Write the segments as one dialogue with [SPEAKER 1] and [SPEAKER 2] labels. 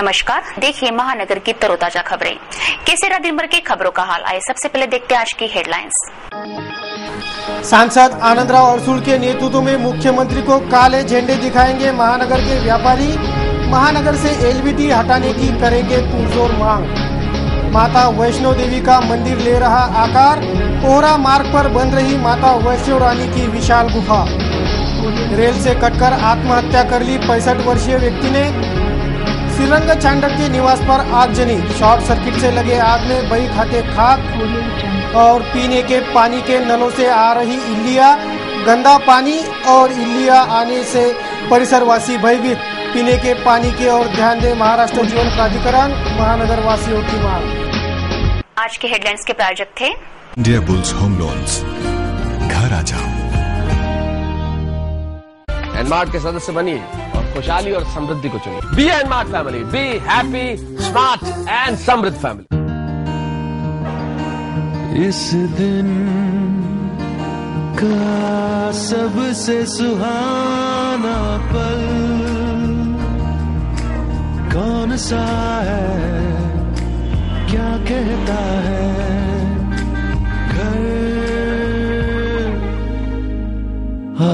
[SPEAKER 1] नमस्कार, देखिए महानगर की तरोताजा खबरें। कैसे रहा दिन भर की खबरों का हाल, आइए सबसे पहले देखते हैं आज की हेडलाइंस।
[SPEAKER 2] सांसद आनंदराव अड़सूल के नेतृत्व में मुख्यमंत्री को काले झंडे दिखाएंगे महानगर के व्यापारी। महानगर से एलबीटी हटाने की करेंगे पुरजोर मांग। माता वैष्णो देवी का मंदिर ले रहा आकार। पोहरा मार्ग पर बन रही माता वैष्णो रानी की विशाल गुफा। रेल से कटकर आत्महत्या कर ली 65 वर्षीय व्यक्ति ने। श्रीरंग चांडक के निवास पर आगजनी। शॉर्ट सर्किट से लगे आग में बही खाते खाक और पीने के पानी के नलों से आ रही इल्लिया। गंदा पानी और इल्लिया आने से परिसरवासी भयभीत। पीने के पानी की ओर ध्यान दे महाराष्ट्र जीवन प्राधिकरण। महानगर वासियों की मांग।
[SPEAKER 1] आज के हेडलाइंस के प्रायोजक थे
[SPEAKER 3] इंडिया बुल्स होम लोन्स। घर आ जाओ।
[SPEAKER 4] एनमार्ट के सदस्य बनिए और खुशहाली और समृद्धि को चुनिए। Be NMart family, be happy, smart and समृद्ध फैमिली।
[SPEAKER 5] इस दिन का सबसे सुहाना पल कौन सा है, क्या कहता है घर आ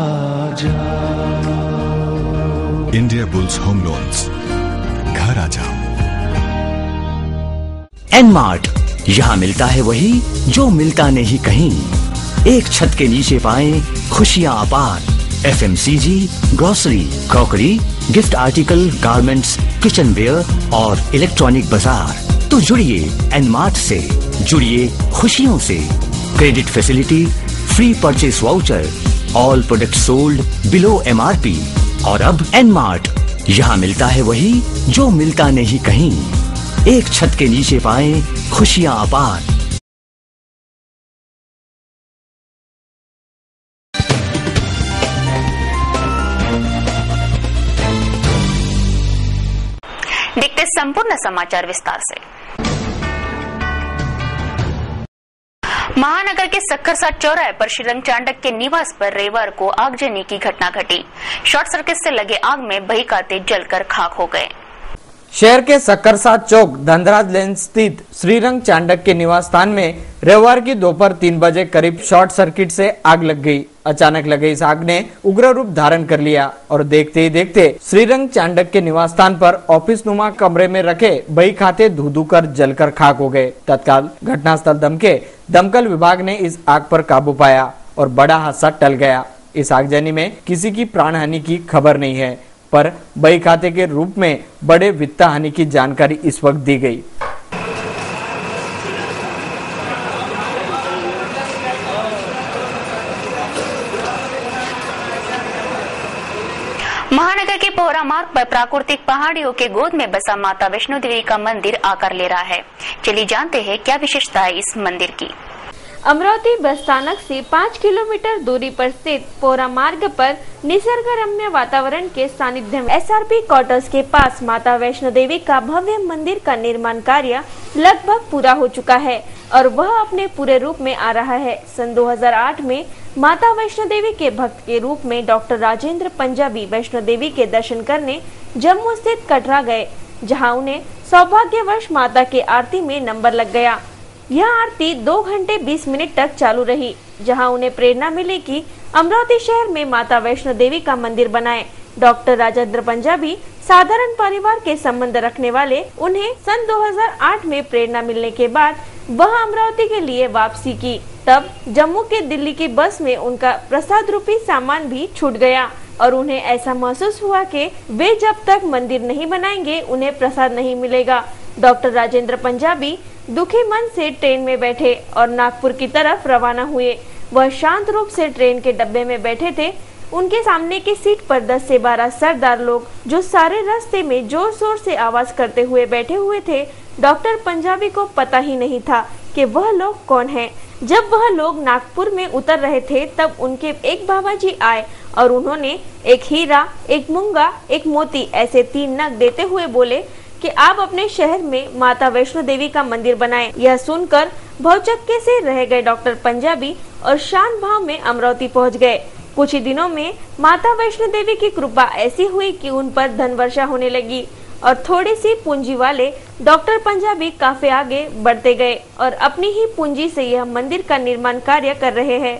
[SPEAKER 5] जाओ।
[SPEAKER 3] India bulls home loans. घर आ जाओ।
[SPEAKER 6] एनमार्ट, यहाँ मिलता है वही जो मिलता नहीं कहीं। एक छत के नीचे पाएं खुशियाँ अपार। FMCG, grocery, crockery, gift article, garments, kitchen ware और इलेक्ट्रॉनिक बाजार। तो जुड़िए एनमार्ट से, जुड़िए खुशियों से। Credit facility, free purchase voucher, all product sold below MRP। और अब एनमार्ट, यहाँ मिलता है वही जो मिलता नहीं कहीं। एक छत के नीचे पाएं खुशियाँ अपार।
[SPEAKER 1] देखते संपूर्ण समाचार विस्तार से। महानगर के सक्खरसाट चौराहे पर श्रीरंग चांडक के निवास पर रविवार को आगजनी की घटना घटी। शॉर्ट सर्किट से लगे आग में बही खाते जलकर खाक हो गए।
[SPEAKER 7] शहर के सक्खरसाट चौक धनराज लेन स्थित श्रीरंग चांडक के निवास स्थान में रविवार की दोपहर 3 बजे करीब शॉर्ट सर्किट से आग लग गई। अचानक लगे इस आग ने उग्र रूप धारण कर लिया और देखते ही देखते श्रीरंग चांडक के निवास स्थान पर ऑफिस नुमा कमरे में रखे बही खाते धू कर जलकर खाक हो गए। तत्काल घटनास्थल दमके दमकल विभाग ने इस आग पर काबू पाया और बड़ा हादसा टल गया। इस आगजनी में किसी की प्राण हानि की खबर नहीं है, पर बही खाते के रूप में बड़े वित्त हानि की जानकारी इस वक्त दी गई।
[SPEAKER 1] महानगर के पोहरा मार्ग पर प्राकृतिक पहाड़ियों के गोद में बसा माता वैष्णो देवी का मंदिर आकार ले रहा है। चलिए जानते हैं क्या विशेषता है इस मंदिर की।
[SPEAKER 8] अमरावती बस स्थानक से 5 किलोमीटर दूरी पर स्थित पोहरा मार्ग पर निसर्गरम्य वातावरण के सानिध्य में SRP क्वार्टर्स के पास माता वैष्णो देवी का भव्य मंदिर का निर्माण कार्य लगभग पूरा हो चुका है और वह अपने पूरे रूप में आ रहा है। सन 2008 में माता वैष्णो देवी के भक्त के रूप में डॉक्टर राजेंद्र पंजाबी वैष्णो देवी के दर्शन करने जम्मू स्थित कटरा गए, जहां उन्हें सौभाग्यवश माता के आरती में नंबर लग गया। यह आरती 2 घंटे 20 मिनट तक चालू रही, जहां उन्हें प्रेरणा मिली कि अमरावती शहर में माता वैष्णो देवी का मंदिर बनाएं। डॉक्टर राजेंद्र पंजाबी साधारण परिवार के संबंध रखने वाले उन्हें सन 2008 में प्रेरणा मिलने के बाद वह अमरावती के लिए वापसी की। तब जम्मू के दिल्ली की बस में उनका प्रसाद रूपी सामान भी छूट गया और उन्हें ऐसा महसूस हुआ कि वे जब तक मंदिर नहीं बनाएंगे उन्हें प्रसाद नहीं मिलेगा। डॉक्टर राजेंद्र पंजाबी दुखी मन से ट्रेन में बैठे और नागपुर की तरफ रवाना हुए। वह शांत रूप से ट्रेन के डब्बे में बैठे थे। उनके सामने की सीट पर 10 से 12 सरदार लोग जो सारे रास्ते में जोर शोर से आवाज करते हुए बैठे हुए थे। डॉक्टर पंजाबी को पता ही नहीं था कि वह लोग कौन हैं। जब वह लोग नागपुर में उतर रहे थे तब उनके एक बाबा जी आए और उन्होंने एक हीरा, एक मूंगा, एक मोती ऐसे 3 नग देते हुए बोले कि आप अपने शहर में माता वैष्णो देवी का मंदिर बनाएं। यह सुनकर भौचक्के से रह गए डॉक्टर पंजाबी और शांत भाव में अमरावती पहुंच गए। कुछ ही दिनों में माता वैष्णो देवी की कृपा ऐसी हुई कि उन पर धन वर्षा होने लगी और थोड़ी सी पूंजी वाले डॉक्टर पंजाबी काफी आगे बढ़ते गए और अपनी ही पूंजी से यह मंदिर का निर्माण कार्य कर रहे हैं।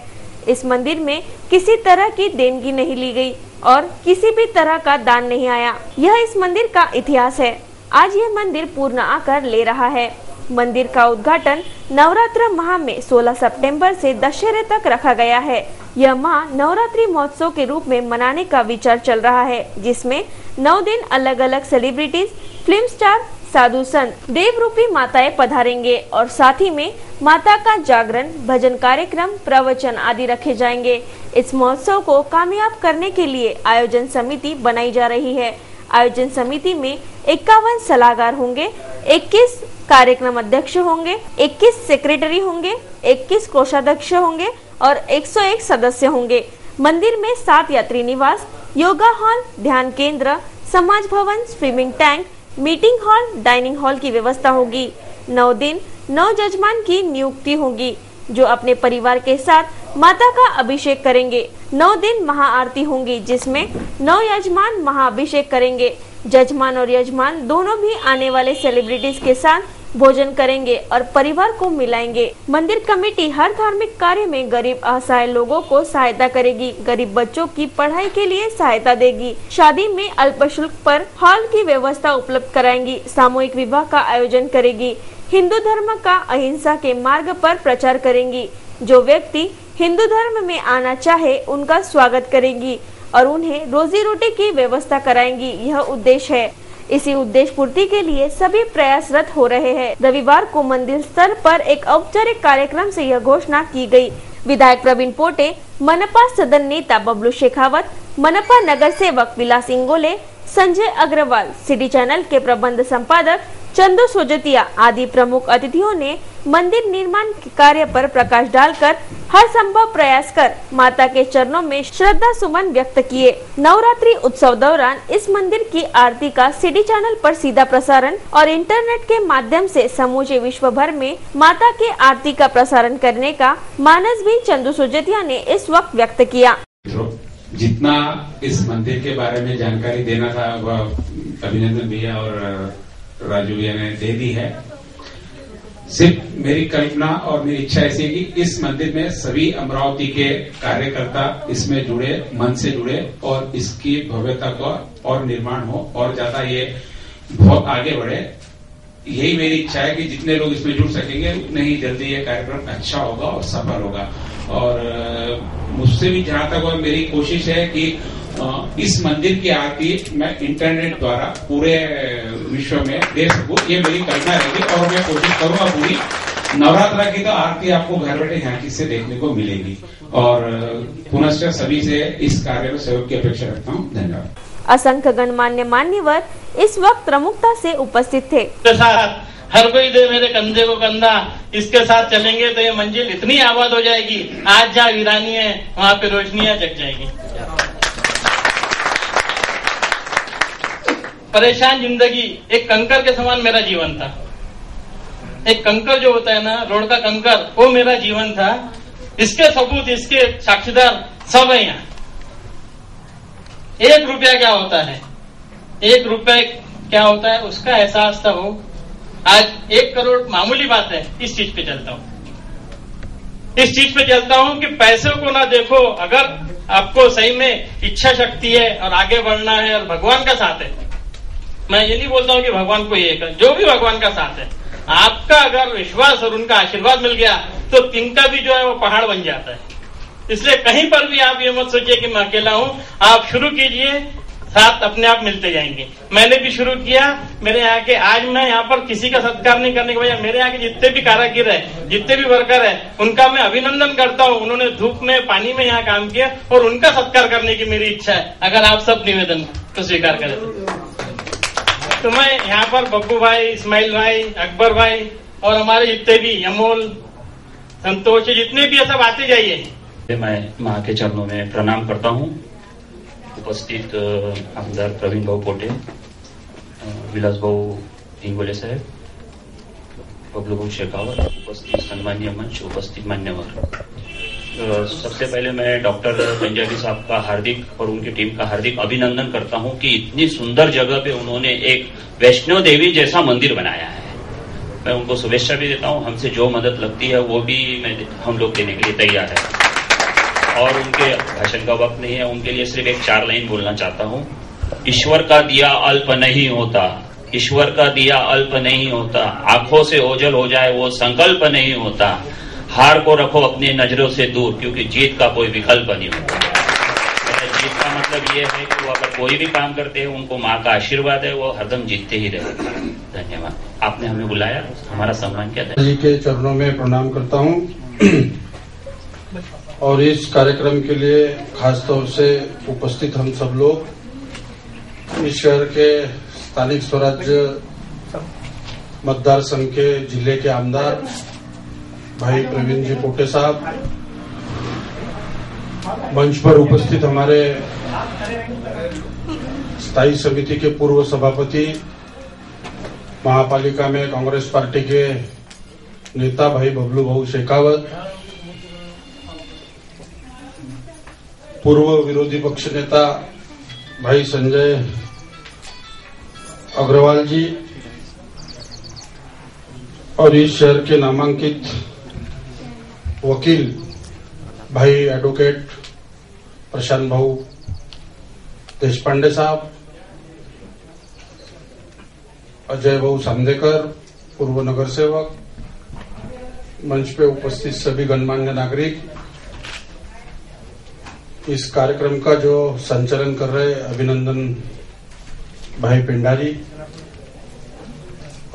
[SPEAKER 8] इस मंदिर में किसी तरह की देनगी नहीं ली गई और किसी भी तरह का दान नहीं आया। यह इस मंदिर का इतिहास है। आज यह मंदिर पूर्ण आकार ले रहा है। मंदिर का उद्घाटन नवरात्र माह में 16 सितंबर से दशहरे तक रखा गया है। यह माह नवरात्रि महोत्सव के रूप में मनाने का विचार चल रहा है, जिसमें 9 दिन अलग अलग सेलिब्रिटीज, फिल्म स्टार, साधु संत, देव रूपी माताएं पधारेंगे और साथ ही में माता का जागरण, भजन कार्यक्रम, प्रवचन आदि रखे जाएंगे। इस महोत्सव को कामयाब करने के लिए आयोजन समिति बनाई जा रही है। आयोजन समिति में 51 सलाहकार होंगे, 21 कार्यक्रम अध्यक्ष होंगे, 21 सेक्रेटरी होंगे, 21 कोषाध्यक्ष होंगे और 101 सदस्य होंगे। मंदिर में 7 यात्री निवास, योगा हॉल, ध्यान केंद्र, समाज भवन, swimming tank, meeting hall, dining hall की व्यवस्था होगी। 9 दिन 9 जजमान की नियुक्ति होगी जो अपने परिवार के साथ माता का अभिषेक करेंगे। 9 दिन महाआरती होंगी जिसमें 9 यजमान महाअभिषेक करेंगे। जजमान और यजमान दोनों भी आने वाले सेलिब्रिटीज के साथ भोजन करेंगे और परिवार को मिलाएंगे। मंदिर कमेटी हर धार्मिक कार्य में गरीब असहाय लोगों को सहायता करेगी। गरीब बच्चों की पढ़ाई के लिए सहायता देगी। शादी में अल्प शुल्क पर हॉल की व्यवस्था उपलब्ध कराएंगी। सामूहिक विवाह का आयोजन करेगी। हिंदू धर्म का अहिंसा के मार्ग पर प्रचार करेंगी। जो व्यक्ति हिंदू धर्म में आना चाहे उनका स्वागत करेंगी और उन्हें रोजी रोटी की व्यवस्था कराएंगी। यह उद्देश्य है। इसी उद्देश्य पूर्ति के लिए सभी प्रयासरत हो रहे हैं। रविवार को मंदिर स्तर पर एक औपचारिक कार्यक्रम से यह घोषणा की गई। विधायक प्रवीण पोटे, मनपा सदन नेता बबलू शेखावत, मनपा नगर सेवक विलास इंगोले, संजय अग्रवाल, सिटी चैनल के प्रबंध संपादक चंदू सोजतिया आदि प्रमुख अतिथियों ने मंदिर निर्माण के कार्य पर प्रकाश डालकर हर संभव प्रयास कर माता के चरणों में श्रद्धा सुमन व्यक्त किए। नवरात्रि उत्सव दौरान इस मंदिर की आरती का सिटी चैनल पर सीधा प्रसारण और इंटरनेट के माध्यम से समूचे विश्व भर में माता के आरती का प्रसारण करने का मानस भी चंदू सोजतिया ने इस वक्त व्यक्त किया।
[SPEAKER 9] जितना इस मंदिर के बारे में जानकारी देना था वह अभिनंदन भैया और राजू भैया ने दे दी है। सिर्फ मेरी कल्पना और मेरी इच्छा ऐसी है कि इस मंदिर में सभी अमरावती के कार्यकर्ता इसमें जुड़े, मन से जुड़े और इसकी भव्यता को और निर्माण हो और ज्यादा ये बहुत आगे बढ़े। यही मेरी इच्छा है कि जितने लोग इसमें जुड़ सकेंगे उतने ही जल्दी ये कार्यक्रम अच्छा होगा और सफल होगा। और मुझसे भी जहां तक मेरी कोशिश है कि इस मंदिर की आरती मैं इंटरनेट द्वारा पूरे विश्व में दे सकूं, ये मेरी कल्पना रहेगी और मैं कोशिश करूंगा पूरी। नवरात्र की तो आरती आपको घर बैठे यहाँ से देखने को मिलेगी और पुनश्च सभी से इस कार्य में सहयोग की अपेक्षा रखता हूँ। धन्यवाद।
[SPEAKER 8] असंख्य गणमान्य मान्यवर इस वक्त प्रमुखता से उपस्थित थे।
[SPEAKER 10] हर कोई दे मेरे कंधे को कंधा, इसके साथ चलेंगे तो ये मंजिल इतनी आबाद हो जाएगी। आज जहाँ वीरानी है वहाँ पे रोशनियां जग जाएगी। परेशान जिंदगी एक कंकर के समान मेरा जीवन था। एक कंकर जो होता है ना, रोड का कंकर, वो मेरा जीवन था। इसके सबूत, इसके साक्षीदार सब है यहाँ। 1 रुपया क्या होता है, 1 रुपया क्या होता है उसका एहसास था वो। आज 1 करोड़ मामूली बात है। इस चीज पे चलता हूँ, इस चीज पे चलता हूँ कि पैसों को ना देखो। अगर आपको सही में इच्छा शक्ति है और आगे बढ़ना है और भगवान का साथ है, मैं ये नहीं बोलता हूँ कि भगवान को ये कर, जो भी भगवान का साथ है, आपका अगर विश्वास और उनका आशीर्वाद मिल गया तो तिनका भी जो है वो पहाड़ बन जाता है। इसलिए कहीं पर भी आप ये मत सोचिए कि मैं अकेला हूँ। आप शुरू कीजिए, साथ अपने आप मिलते जाएंगे। मैंने भी शुरू किया। मेरे यहाँ के, आज मैं यहाँ पर किसी का सत्कार नहीं करने के बजाय मेरे यहाँ के जितने भी कारागिर है, जितने भी वर्कर है, उनका मैं अभिनंदन करता हूँ। उन्होंने धूप में, पानी में यहाँ काम किया और उनका सत्कार करने की मेरी इच्छा है। अगर आप सब निवेदन तो स्वीकार करें तो मैं यहाँ पर बब्बू भाई, इस्माइल भाई, अकबर भाई और हमारे जितने भी अमोल, संतोष, जितने भी सब आते जाइए।
[SPEAKER 11] मैं माँ के चरणों में प्रणाम करता हूँ। उपस्थित आमदार प्रवीण भाऊ पोटे, विलास भाऊ इंगोले साहेब, बबलू भाऊ शेखावत, उपस्थित सन्मान्य मंच, उपस्थित मान्यवर, सबसे पहले मैं डॉक्टर पंजाबी साहब का हार्दिक और उनकी टीम का हार्दिक अभिनंदन करता हूं कि इतनी सुंदर जगह पे उन्होंने एक वैष्णो देवी जैसा मंदिर बनाया है। मैं उनको शुभेच्छा भी देता हूं। हमसे जो मदद लगती है वो भी हम लोग देने के लिए तैयार है। और उनके भाषण का वक्त नहीं है, उनके लिए सिर्फ एक 4 लाइन बोलना चाहता हूं। ईश्वर का दिया अल्प नहीं होता, ईश्वर का दिया अल्प नहीं होता, आंखों से ओझल हो जाए वो संकल्प नहीं होता, हार को रखो अपनी नजरों से दूर क्योंकि जीत का कोई विकल्प नहीं होता। जीत का मतलब ये है कि वो अगर कोई भी काम करते हैं उनको माँ का आशीर्वाद है, वो हरदम जीतते ही रहेगा। धन्यवाद। आपने हमें बुलाया, हमारा सम्मान किया।
[SPEAKER 12] जी के चरणों में प्रणाम करता हूँ और इस कार्यक्रम के लिए खास तौर से उपस्थित हम सब लोग इस शहर के स्थानिक स्वराज्य मतदार संघ के जिले के आमदार भाई प्रवीण जी पोटे साहब, मंच पर उपस्थित हमारे स्थायी समिति के पूर्व सभापति, महापालिका में कांग्रेस पार्टी के नेता भाई बबलू भाऊ शेखावत, पूर्व विरोधी पक्ष नेता भाई संजय अग्रवाल जी और इस शहर के नामांकित वकील भाई एडवोकेट प्रशांत भाऊ देशपांडे साहब, अजय भाऊ सांदेकर पूर्व नगर सेवक, मंच पे उपस्थित सभी गणमान्य नागरिक, इस कार्यक्रम का जो संचालन कर रहे अभिनंदन भाई पेंडारी,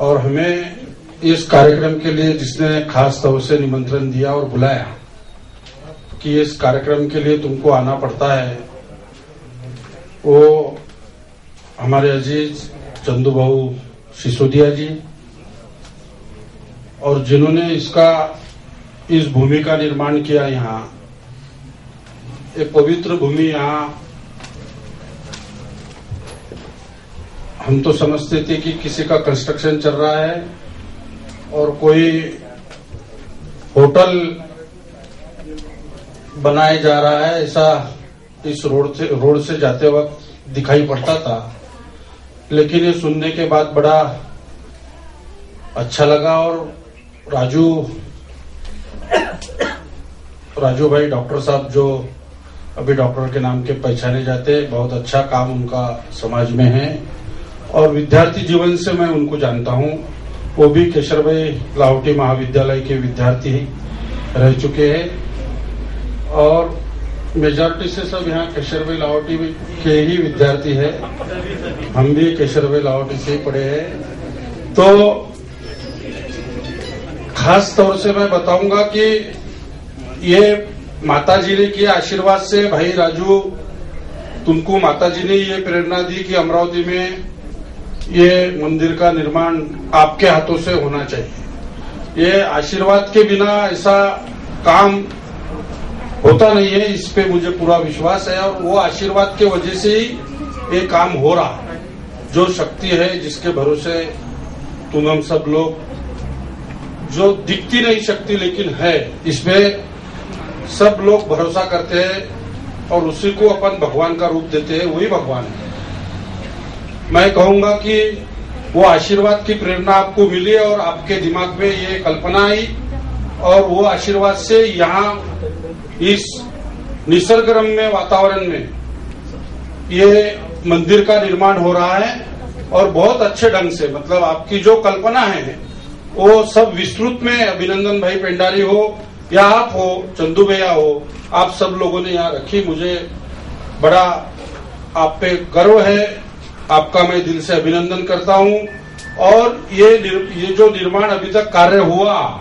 [SPEAKER 12] और हमें इस कार्यक्रम के लिए जिसने खास तौर से निमंत्रण दिया और बुलाया कि इस कार्यक्रम के लिए तुमको आना पड़ता है, वो हमारे अजीज चंदू भाऊ सिसोदिया जी, और जिन्होंने इस भूमि का निर्माण किया। यहाँ एक पवित्र भूमि, यहाँ हम तो समझते थे कि किसी का कंस्ट्रक्शन चल रहा है और कोई होटल बनाया जा रहा है, ऐसा इस रोड से जाते वक्त दिखाई पड़ता था। लेकिन ये सुनने के बाद बड़ा अच्छा लगा और राजू भाई डॉक्टर साहब जो अभी डॉक्टर के नाम के पहचाने जाते, बहुत अच्छा काम उनका समाज में है और विद्यार्थी जीवन से मैं उनको जानता हूं। वो भी केशर भाई लाहौटी महाविद्यालय के विद्यार्थी रह चुके हैं और मेजॉरिटी से सब यहाँ केशर भाई लाहौटी के ही विद्यार्थी है। हम भी केशर भाई लाहौटी से ही पढ़े हैं। तो खास तौर से मैं बताऊंगा कि ये माताजी ने किए आशीर्वाद से, भाई राजू तुमको माताजी ने ये प्रेरणा दी कि अमरावती में ये मंदिर का निर्माण आपके हाथों से होना चाहिए। ये आशीर्वाद के बिना ऐसा काम होता नहीं है, इस पे मुझे पूरा विश्वास है और वो आशीर्वाद के वजह से ही ये काम हो रहा है। जो शक्ति है जिसके भरोसे तुम हम सब लोग, जो दिखती नहीं शक्ति लेकिन है, इसमें सब लोग भरोसा करते हैं और उसी को अपन भगवान का रूप देते हैं, वही भगवान है। मैं कहूंगा कि वो आशीर्वाद की प्रेरणा आपको मिली और आपके दिमाग में ये कल्पना आई और वो आशीर्वाद से यहाँ इस निसर्गरम्य वातावरण में ये मंदिर का निर्माण हो रहा है और बहुत अच्छे ढंग से, मतलब आपकी जो कल्पना है वो सब विस्तृत में अभिनंदन भाई पेंडारी हो या आप हो, चंदू भैया हो, आप सब लोगों ने यहाँ रखी। मुझे बड़ा आप पे गर्व है, आपका मैं दिल से अभिनंदन करता हूँ। और ये जो निर्माण अभी तक कार्य हुआ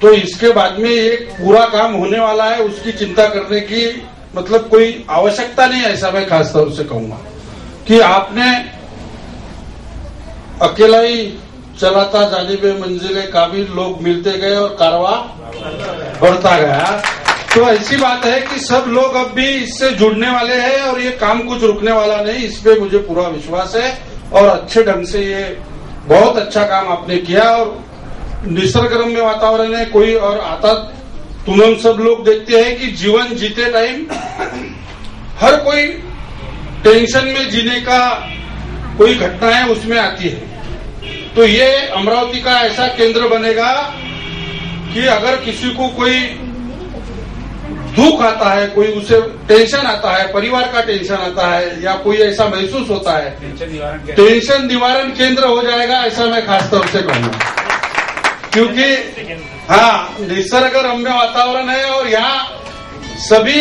[SPEAKER 12] तो इसके बाद में एक पूरा काम होने वाला है, उसकी चिंता करने की मतलब कोई आवश्यकता नहीं है। ऐसा मैं खास तौर से कहूंगा कि आपने अकेला ही चलाता जानिबे मंजिले काबिल लोग मिलते गए और कारवा बढ़ता गया। तो ऐसी बात है कि सब लोग अब भी इससे जुड़ने वाले हैं और ये काम कुछ रुकने वाला नहीं, इस पे मुझे पूरा विश्वास है। और अच्छे ढंग से ये बहुत अच्छा काम आपने किया और निसर्गरम्य वातावरण है, कोई और आता तुम हम सब लोग देखते हैं कि जीवन जीते टाइम हर कोई टेंशन में जीने का कोई घटनाएं उसमें आती है। तो ये अमरावती का ऐसा केंद्र बनेगा कि अगर किसी को कोई दुख आता है, कोई उसे टेंशन आता है, परिवार का टेंशन आता है या कोई ऐसा महसूस होता है, टेंशन निवारण केंद्र हो जाएगा, ऐसा मैं खास तौर से कहूंगा। क्योंकि हाँ, निसर्ग रम्य वातावरण है और यहाँ सभी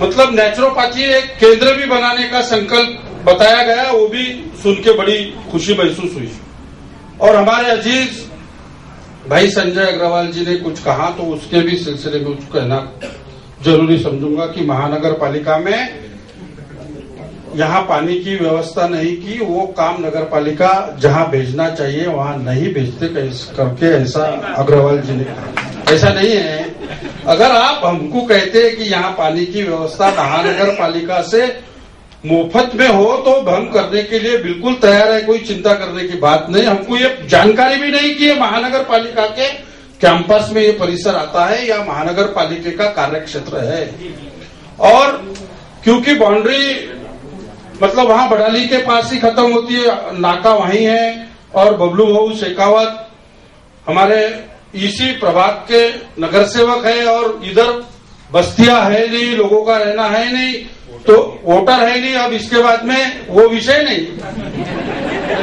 [SPEAKER 12] मतलब नेचुरोपैथी एक केंद्र भी बनाने का संकल्प बताया गया, वो भी सुन के बड़ी खुशी महसूस हुई। और हमारे अजीज भाई संजय अग्रवाल जी ने कुछ कहा तो उसके भी सिलसिले में कुछ कहना जरूरी समझूंगा कि महानगर पालिका में यहाँ पानी की व्यवस्था नहीं की, वो काम नगर पालिका जहाँ भेजना चाहिए वहाँ नहीं भेजते करके ऐसा अग्रवाल जी ने कहा। ऐसा नहीं है। अगर आप हमको कहते हैं कि यहाँ पानी की व्यवस्था महानगर पालिका से मुफ्त में हो तो हम करने के लिए बिल्कुल तैयार है, कोई चिंता करने की बात नहीं। हमको ये जानकारी भी नहीं कि ये महानगर पालिका के कैंपस में ये परिसर आता है या महानगर पालिका का कार्य क्षेत्र है। और क्योंकि बाउंड्री मतलब वहां बड़ाली के पास ही खत्म होती है, नाका वहीं है और बबलू भाऊ शेखावत हमारे इसी प्रभाग के नगर सेवक है और इधर बस्तियां है नहीं, लोगों का रहना है नहीं, तो वोटर है नहीं। अब इसके बाद में वो विषय नहीं,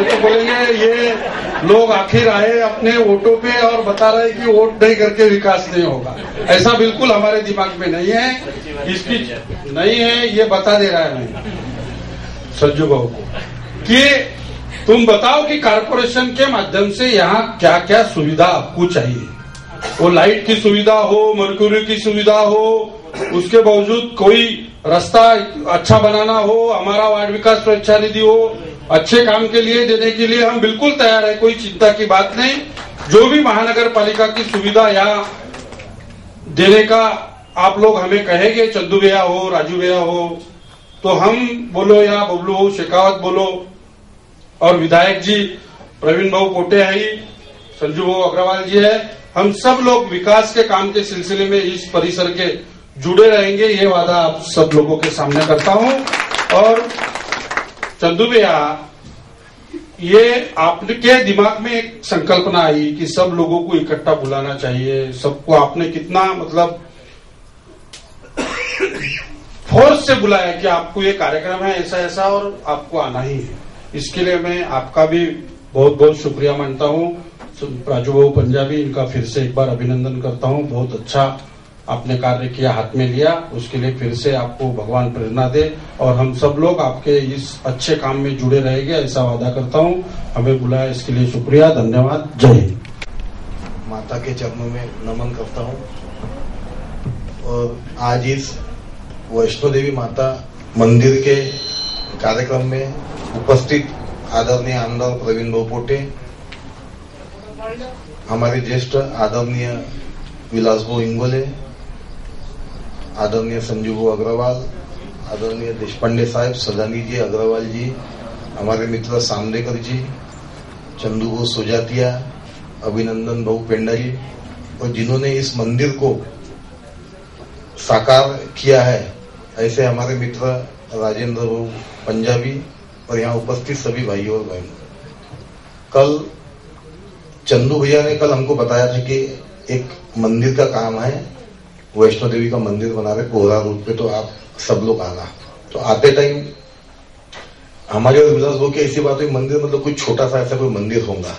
[SPEAKER 12] तो बोलेंगे ये लोग आखिर आए अपने वोटों पे और बता रहे कि वोट नहीं करके विकास नहीं होगा। ऐसा बिल्कुल हमारे दिमाग में नहीं है, इसकी नहीं है, ये बता दे रहा है मैं संजू बाबू को कि तुम बताओ कि कारपोरेशन के माध्यम से यहाँ क्या क्या सुविधा आपको चाहिए। वो लाइट की सुविधा हो, मर्क्यूरी की सुविधा हो, उसके बावजूद कोई रास्ता अच्छा बनाना हो, हमारा वार्ड विकास सुरक्षा निधि हो, अच्छे काम के लिए देने के लिए हम बिल्कुल तैयार है, कोई चिंता की बात नहीं। जो भी महानगर पालिका की सुविधा यहाँ देने का आप लोग हमें कहेंगे, चंदू भैया हो, राजू भैया हो, तो हम बोलो या बबलू हो, शेखावत बोलो और विधायक जी प्रवीण भाऊ पोटे है ही, संजू भाऊ अग्रवाल जी है, हम सब लोग विकास के काम के सिलसिले में इस परिसर के जुड़े रहेंगे, ये वादा आप सब लोगों के सामने करता हूं। और चंदू भैया, ये आपके दिमाग में एक संकल्पना आई कि सब लोगों को इकट्ठा बुलाना चाहिए, सबको आपने कितना मतलब फोर्स से बुलाया कि आपको ये कार्यक्रम है ऐसा ऐसा और आपको आना ही है। इसके लिए मैं आपका भी बहुत बहुत शुक्रिया मानता हूँ। राजू बाबू पंजाबी, इनका फिर से एक बार अभिनंदन करता हूँ, बहुत अच्छा आपने कार्य किया, हाथ में लिया, उसके लिए फिर से आपको भगवान प्रेरणा दे और हम सब लोग आपके इस अच्छे काम में जुड़े रहेंगे, ऐसा वादा करता हूँ। हमें बुलाया इसके लिए शुक्रिया, धन्यवाद, जय हिंद।
[SPEAKER 13] माता के चरणों में नमन करता हूँ और आज इस वैष्णो देवी माता मंदिर के कार्यक्रम में उपस्थित आदरणीय आमदार प्रवीण भाऊ पोटे, हमारे ज्येष्ठ आदरणीय विलास भाऊ इंगोले, आदरणीय संजू भाऊ अग्रवाल, आदरणीय देशपांडे साहब, सदानी जी अग्रवाल जी, हमारे मित्र सामदेकर जी, चंदू भाऊ सोजातिया, अभिनंदन भाऊ पेंडारी और जिन्होंने इस मंदिर को साकार किया है, ऐसे हमारे मित्र राजेंद्र भाऊ पंजाबी और यहाँ उपस्थित सभी भाइयों और बहनों। कल चंदू भैया ने कल हमको बताया था कि एक मंदिर का काम है, वैष्णो देवी का मंदिर बना रहे कोहरा रोड पे, तो आप सब लोग आना। तो आते टाइम हमारे और विलास भाऊ की ऐसी बात हुई, मंदिर मतलब कोई छोटा सा ऐसा कोई मंदिर होगा।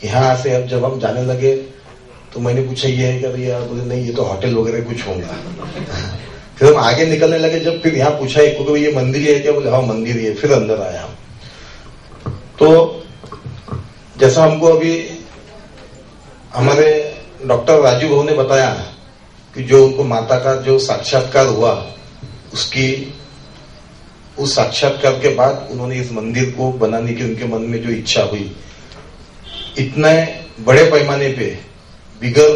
[SPEAKER 13] यहाँ से अब जब हम जाने लगे तो मैंने पूछा ये है क्या भैया, बोले नहीं ये तो होटल वगैरह कुछ होगा। फिर हम आगे निकलने लगे, जब फिर यहाँ पूछा एक को ये मंदिर है क्या, बोले हाँ मंदिर ही है। फिर अंदर आया हम। तो जैसा हमको अभी हमारे डॉक्टर राजू भाऊ ने बताया कि जो उनको माता का जो साक्षात्कार हुआ, उस साक्षात्कार के बाद उन्होंने इस मंदिर को बनाने की उनके मन में जो इच्छा हुई, इतने बड़े पैमाने पे बिगर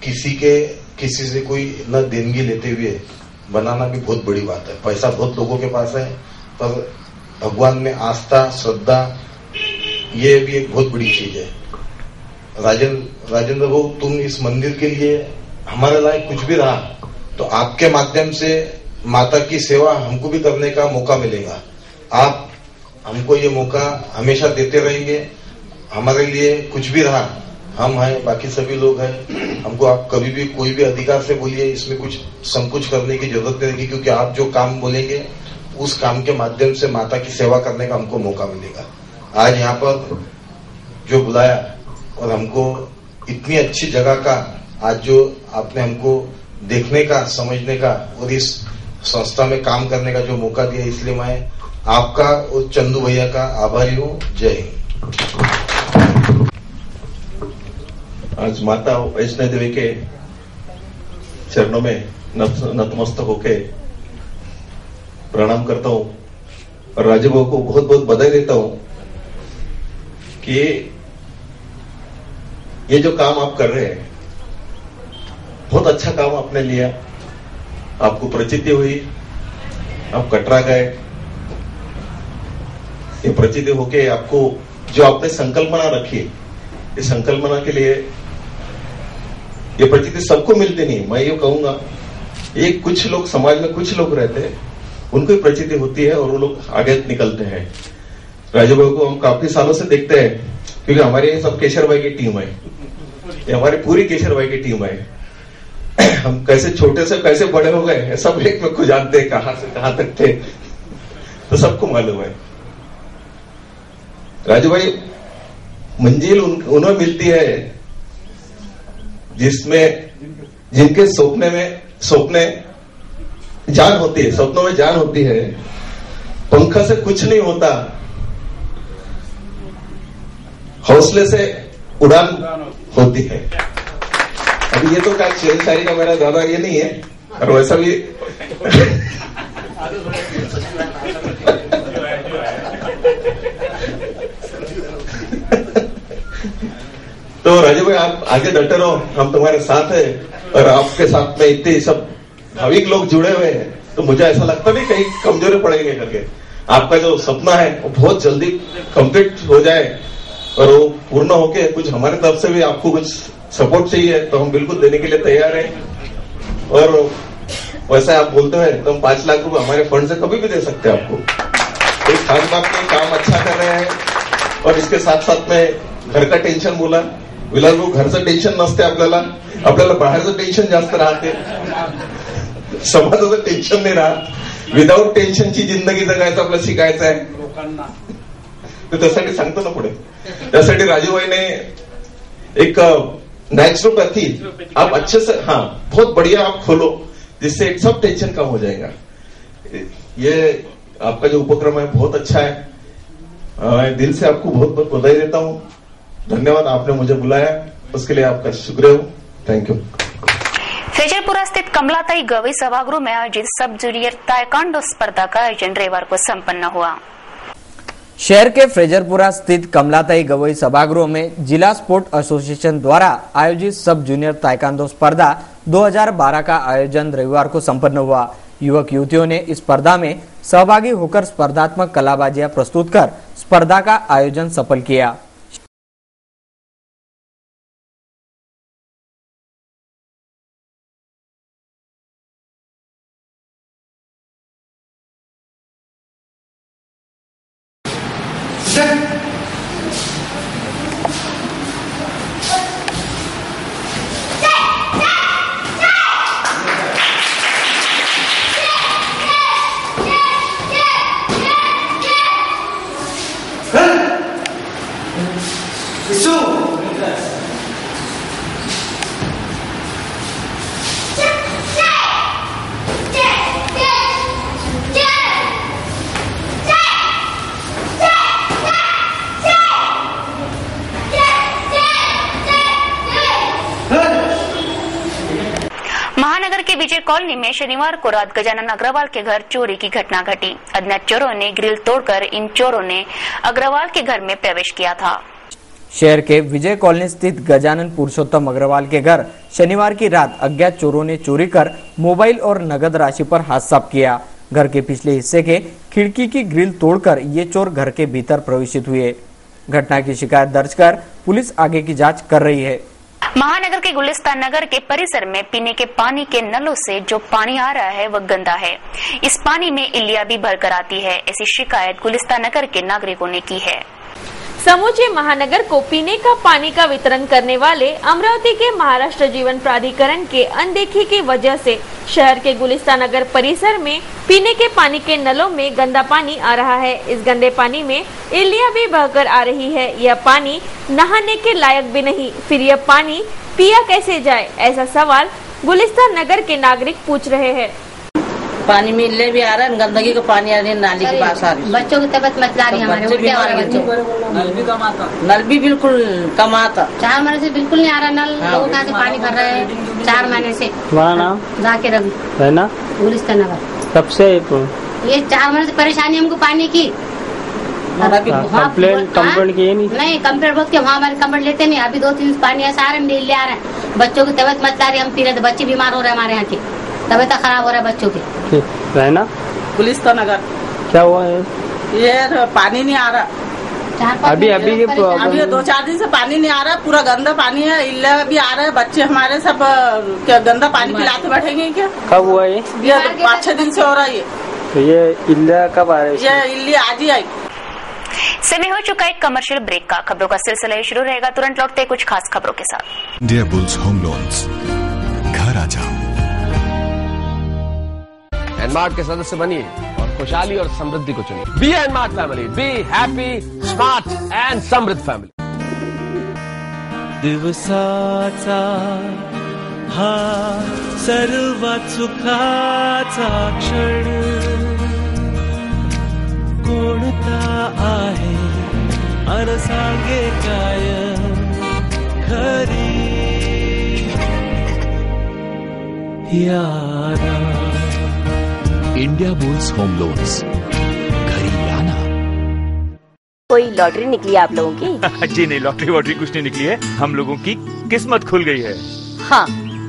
[SPEAKER 13] किसी से कोई न देनगी लेते हुए बनाना भी बहुत बड़ी बात है। पैसा बहुत लोगों के पास है, पर भगवान में आस्था, श्रद्धा, ये भी एक बहुत बड़ी चीज है। राजेंद्र भाऊ, तुम इस मंदिर के लिए हमारे लायक कुछ भी रहा तो आपके माध्यम से माता की सेवा हमको भी करने का मौका मिलेगा। आप हमको ये मौका हमेशा देते रहेंगे। हमारे लिए कुछ भी रहा, हम हैं, बाकी सभी लोग हैं, हमको आप कभी भी कोई भी अधिकार से बोलिए, इसमें कुछ संकोच करने की जरूरत नहीं रहेगी, क्योंकि आप जो काम बोलेंगे उस काम के माध्यम से माता की सेवा करने का हमको मौका मिलेगा। आज यहाँ पर जो बुलाया और हमको इतनी अच्छी जगह का आज जो आपने हमको देखने का, समझने का और इस संस्था में काम करने का जो मौका दिया, इसलिए मैं आपका और चंदू भैया का आभारी हूँ। जय हिंद।
[SPEAKER 14] आज माता वैष्णो देवी के चरणों में नतमस्तक होके प्रणाम करता हूँ और राजू बाबू को बहुत बहुत बधाई देता हूँ कि ये जो काम आप कर रहे हैं बहुत अच्छा काम आपने लिया। आपको प्रचिति हुई, आप कटरा गए, ये प्रचिति होके आपको जो आपने संकल्पना रखी, इस संकल्पना के लिए ये प्रचिति सबको मिलती नहीं। मैं ये कहूंगा ये कुछ लोग समाज में कुछ लोग रहते हैं, उनको ही प्रचिति होती है और वो लोग आगे निकलते हैं। राजू भाई को हम काफी सालों से देखते हैं, क्योंकि हमारे ये सब केशर भाई की टीम है, ये हमारी पूरी केशर भाई की टीम है। हम कैसे छोटे से कैसे बड़े हो गए सब एक में को जानते हैं, कहां से कहां तक थे तो सबको मालूम है। राजू भाई मंजिल उन्हें मिलती है जिसमें जिनके सपने जान होती है, सपनों में जान होती है। पंखा से कुछ नहीं होता, हौसले से उड़ान होती है। अभी ये तो क्या शेर शायरी का मेरा ज्यादा ये नहीं है, और वैसा भी तो राजू भाई आप आगे डटे रहो, हम तुम्हारे साथ है। और आपके साथ में इतने सब भाविक लोग जुड़े हुए हैं, तो मुझे ऐसा लगता नहीं कहीं कमजोरी पड़ेंगे करके। आपका जो सपना है वो बहुत जल्दी कंप्लीट हो जाए और वो पूर्ण होके कुछ हमारे तरफ से भी आपको कुछ सपोर्ट चाहिए तो हम बिल्कुल देने के लिए तैयार हैं। और वैसे आप बोलते हैं एकदम 5 लाख रुपए हमारे फंड से कभी भी दे सकते हैं आपको। कोई खास बात नहीं, काम अच्छा कर रहे हैं। और इसके साथ साथ में घर का टेन्शन बोला, विलास भाऊ घरचं टेन्शन नसते आपल्याला बाहेरचं टेन्शन जास्त राहते, समाजाचं टेन्शन नाही राहत। विदाऊट टेन्शनची जिंदगी जगायचं आपल्याला शिकायचं आहे लोकांना, तर त्यासाठी सांगतो ना पुढे। त्यासाठी राजूभाईने एक नेचुरोपैथी आप अच्छे से, हाँ बहुत बढ़िया आप खोलो, जिससे सब टेंशन कम हो जाएगा। ये आपका जो उपक्रम है बहुत अच्छा है, मैं दिल से आपको बहुत बहुत बधाई देता हूँ। धन्यवाद, आपने मुझे बुलाया उसके लिए आपका शुक्रिया हूँ। Thank you.
[SPEAKER 1] फ्रेजरपुरा स्थित कमलाताई गवई सभागृह में आयोजित सब जूनियर ताइक्वांडो स्पर्धा का आयोजन रविवार को संपन्न हुआ।
[SPEAKER 7] शहर के फ्रेजरपुरा स्थित कमलाताई गवई सभागृह में जिला स्पोर्ट एसोसिएशन द्वारा आयोजित सब जूनियर ताइक्वांडो स्पर्धा 2012 का आयोजन रविवार को संपन्न हुआ। युवक युवतियों ने इस स्पर्धा में सहभागी होकर स्पर्धात्मक कलाबाजियां प्रस्तुत कर स्पर्धा का आयोजन सफल किया।
[SPEAKER 1] महानगर के विजय कॉलोनी में शनिवार को रात गजानन अग्रवाल के घर चोरी की घटना घटी। अज्ञात चोरों ने ग्रिल तोड़कर इन चोरों ने अग्रवाल के घर में प्रवेश किया था।
[SPEAKER 7] शहर के विजय कॉलोनी स्थित गजानन पुरुषोत्तम अग्रवाल के घर शनिवार की रात अज्ञात चोरों ने चोरी कर मोबाइल और नगद राशि पर हाथ साफ किया। घर के पिछले हिस्से के खिड़की की ग्रिल तोड़कर ये चोर घर के भीतर प्रवेशित हुए। घटना की शिकायत दर्ज कर पुलिस आगे की जांच कर रही है।
[SPEAKER 1] महानगर के गुलिस्तान नगर के परिसर में पीने के पानी के नलों से जो पानी आ रहा है वह गंदा है। इस पानी में इल्लियां भी भरकर आती है। ऐसी शिकायत गुलिस्तान नगर के नागरिकों ने की है।
[SPEAKER 8] समूचे महानगर को पीने का पानी का वितरण करने वाले अमरावती के महाराष्ट्र जीवन प्राधिकरण के अनदेखी की वजह से शहर के गुलिस्तान नगर परिसर में पीने के पानी के नलों में गंदा पानी आ रहा है। इस गंदे पानी में इल्लियां भी बहकर आ रही है। यह पानी नहाने के लायक भी नहीं, फिर यह पानी पिया कैसे जाए, ऐसा सवाल गुलिस्तान नगर के नागरिक पूछ रहे हैं।
[SPEAKER 15] पानी में इल्ले भी आ रहा है, गंदगी का पानी आ रही है, नाली के पास आ रही है। बच्चों की तबीयत मचला रही है हमारे, उल्टे हो रहे बच्चों को। नल भी बिल्कुल कम आता, 4 महीने से बिल्कुल नहीं आ रहा नल। लोग कहाँ से पानी भर रहे हैं 4 महीने से।
[SPEAKER 16] तुम्हारा नाम?
[SPEAKER 15] जाके रवि
[SPEAKER 16] है ना,
[SPEAKER 15] गुलिस्तान नगर।
[SPEAKER 16] कब से
[SPEAKER 15] ये 4 महीने से परेशानी हमको पानी की।
[SPEAKER 16] कंप्लेंट की
[SPEAKER 15] नहीं, कंप्लेंट बहुत के वहाँ हमारे कंप्लेंट लेते नहीं। अभी 2-3 पानी ऐसा आ रहा है, आ रहा है। बच्चों की तबीयत मचला रही है, हम पी रहे थे, बच्चे बीमार हो रहे हैं, हमारे यहाँ की तबीयत खराब हो रहा है बच्चों की।
[SPEAKER 16] रहना
[SPEAKER 17] गुलिस्तान नगर।
[SPEAKER 16] क्या हुआ है?
[SPEAKER 17] ये पानी नहीं आ रहा।
[SPEAKER 16] अभी
[SPEAKER 17] 2-4 दिन से पानी नहीं आ रहा, पूरा गंदा पानी है। इल्ला भी आ रहा है, बच्चे हमारे सब क्या गंदा पानी पिलाते बैठेंगे क्या?
[SPEAKER 16] कब हुआ ये?
[SPEAKER 17] 5-6 दिन से हो रहा है।
[SPEAKER 16] तो ये इल्ला कब आ रहा है?
[SPEAKER 17] ये इल्ली आज ही आई।
[SPEAKER 1] समय हो चुका है कमर्शियल ब्रेक का। खबरों का सिलसिला ही शुरू रहेगा। तुरंत लौटते कुछ खास खबरों के साथ।
[SPEAKER 3] इंडिया बुल्स होम लोन्स, घर आ जाओ।
[SPEAKER 4] एनमार्ट के सदस्य बनिए और खुशहाली और समृद्धि को चुनिए। Be NMart family, be happy, smart and समृद्ध फैमिली।
[SPEAKER 5] दिवसाचा हा सर्वात सुखाचा क्षण कोणता आहे अन सांगे काय खरी यारा।
[SPEAKER 6] इंडिया बुल्स होम लोन्स, घरी लाना।
[SPEAKER 18] कोई लॉटरी निकली आप लोगों की?
[SPEAKER 19] जी नहीं, लॉटरी वॉटरी कुछ नहीं निकली है। हम लोगों की किस्मत खुल गई है।
[SPEAKER 18] हाँ,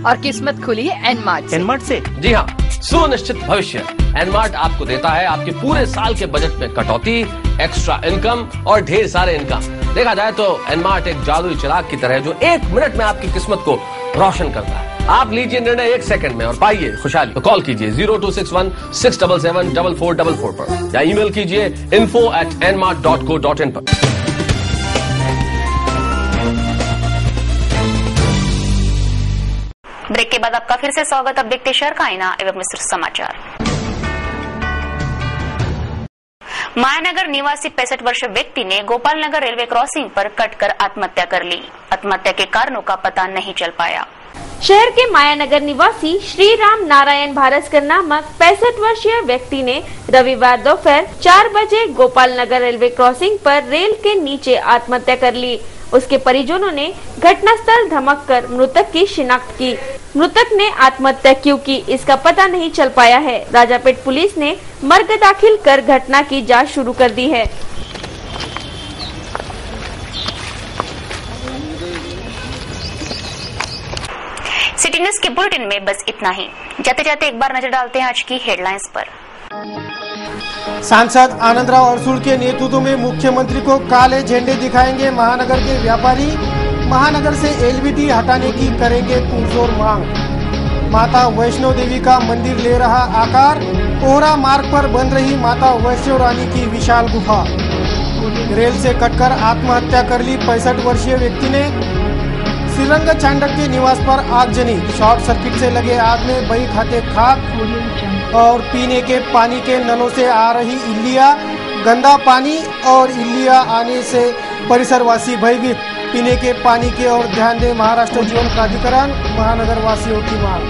[SPEAKER 18] और किस्मत खुली है एनमार्ट से।
[SPEAKER 19] एनमार्ट से?
[SPEAKER 4] जी हाँ, सुनिश्चित भविष्य। एनमार्ट आपको देता है आपके पूरे साल के बजट में कटौती, एक्स्ट्रा इनकम और ढेर सारे इनकम। देखा जाए तो एनमार्ट एक जादुई चिराग की तरह है जो 1 मिनट में आपकी किस्मत को रोशन करता है। आप लीजिए निर्णय 1 सेकंड में और पाइए खुशहाली। तो कॉल कीजिए 0261 677 4444 पर या ईमेल कीजिए info@nmart.co.in पर।
[SPEAKER 1] ब्रेक के बाद आपका फिर से स्वागत। अब देखते शहर का आईना एवं मिश्र समाचार। मायानगर निवासी 65 वर्षीय व्यक्ति ने गोपाल नगर रेलवे क्रॉसिंग पर कटकर आत्महत्या कर ली। आत्महत्या के कारणों का पता नहीं चल पाया।
[SPEAKER 8] शहर के मायानगर निवासी श्री राम नारायण भारस्कर नामक 65 वर्षीय व्यक्ति ने रविवार दोपहर 4 बजे गोपाल नगर रेलवे क्रॉसिंग पर रेल के नीचे आत्महत्या कर ली। उसके परिजनों ने घटनास्थल धमक कर मृतक की शिनाख्त की। मृतक ने आत्महत्या क्यों की, इसका पता नहीं चल पाया है। राजापेट पुलिस ने मर्ग दाखिल कर घटना की जांच शुरू कर दी है।
[SPEAKER 1] सिटी न्यूज के बुलेटिन में बस इतना ही। जाते जाते एक बार नजर डालते हैं आज की हेडलाइंस पर।
[SPEAKER 2] सांसद आनंदराव अरसुल के नेतृत्व में मुख्यमंत्री को काले झंडे दिखाएंगे महानगर के व्यापारी। महानगर से एलबीटी हटाने की करेंगे पुरजोर मांग। माता वैष्णो देवी का मंदिर ले रहा आकार। कोहरा मार्ग पर बन रही माता वैष्णो रानी की विशाल गुफा। रेल से कटकर आत्महत्या कर ली 65 वर्षीय व्यक्ति ने। श्रीरंग चांडक के निवास पर आगजनी। शॉर्ट सर्किट से लगे आग में बही खाते खाक और पीने के पानी के नलों से आ रही इल्लियां। गंदा पानी और इल्लियां आने से परिसरवासी भयभीत। पीने के पानी की ओर ध्यान दे महाराष्ट्र जीवन प्राधिकरण। महानगर वासियों की मांग।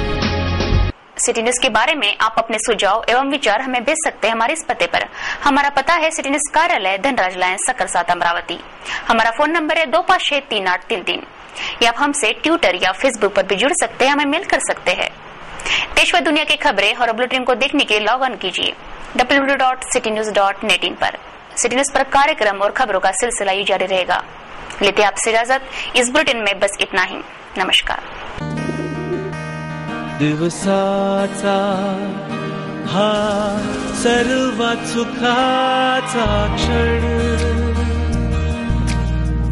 [SPEAKER 1] सिटी न्यूज के बारे में आप अपने सुझाव एवं विचार हमें भेज सकते हैं हमारे इस पते पर। हमारा पता है सिटी न्यूज कार्यालय धनराज लाइन सकरसात अमरावती। हमारा फोन नंबर है 25638333। या आप हमसे ट्विटर या फेसबुक पर भी जुड़ सकते हैं, हमें मेल कर सकते हैं। देश व दुनिया की खबरें और बुलेटिन को देखने के लिए लॉग ऑन कीजिए www.citynews.net पर। सिटी न्यूज पर कार्यक्रम और खबरों का सिलसिला ही जारी रहेगा। लेते आपसे इजाजत। इस बुलेटिन में बस इतना ही। नमस्कार।
[SPEAKER 5] दिवसाचा हा सर्वात सुखाचा क्षण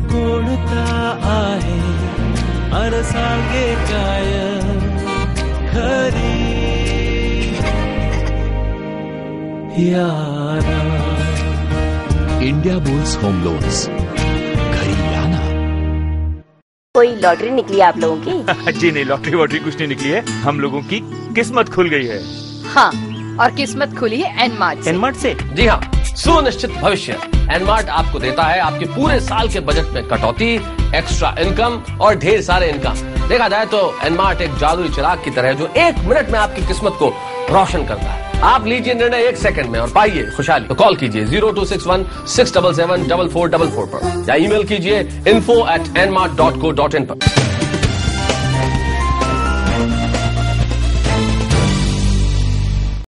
[SPEAKER 5] कोणता आहे अरसांगे काय खरी यारा.
[SPEAKER 3] इंडिया बुल्स होम लोन्स, घरी लाना.
[SPEAKER 18] कोई लॉटरी निकली आप लोगों की?
[SPEAKER 19] जी नहीं, लॉटरी वॉटरी कुछ नहीं निकली है. हम लोगों की किस्मत खुल गई है.
[SPEAKER 20] हाँ, और किस्मत खुली है एनमार्ट से.
[SPEAKER 19] एनमार्ट से?
[SPEAKER 4] जी हाँ, सुनिश्चित भविष्य एनमार्ट आपको देता है आपके पूरे साल के बजट में कटौती, एक्स्ट्रा इनकम और ढेर सारे इनकम. देखा जाए तो एनमार्ट एक जादुई चिराग की तरह है जो 1 मिनट में आपकी किस्मत को रोशन करता है. आप लीजिए निर्णय 1 सेकंड में और पाइए खुशहाली. तो कॉल कीजिए 0261 677 4444 पर या ईमेल कीजिए info@nmart.co.in पर.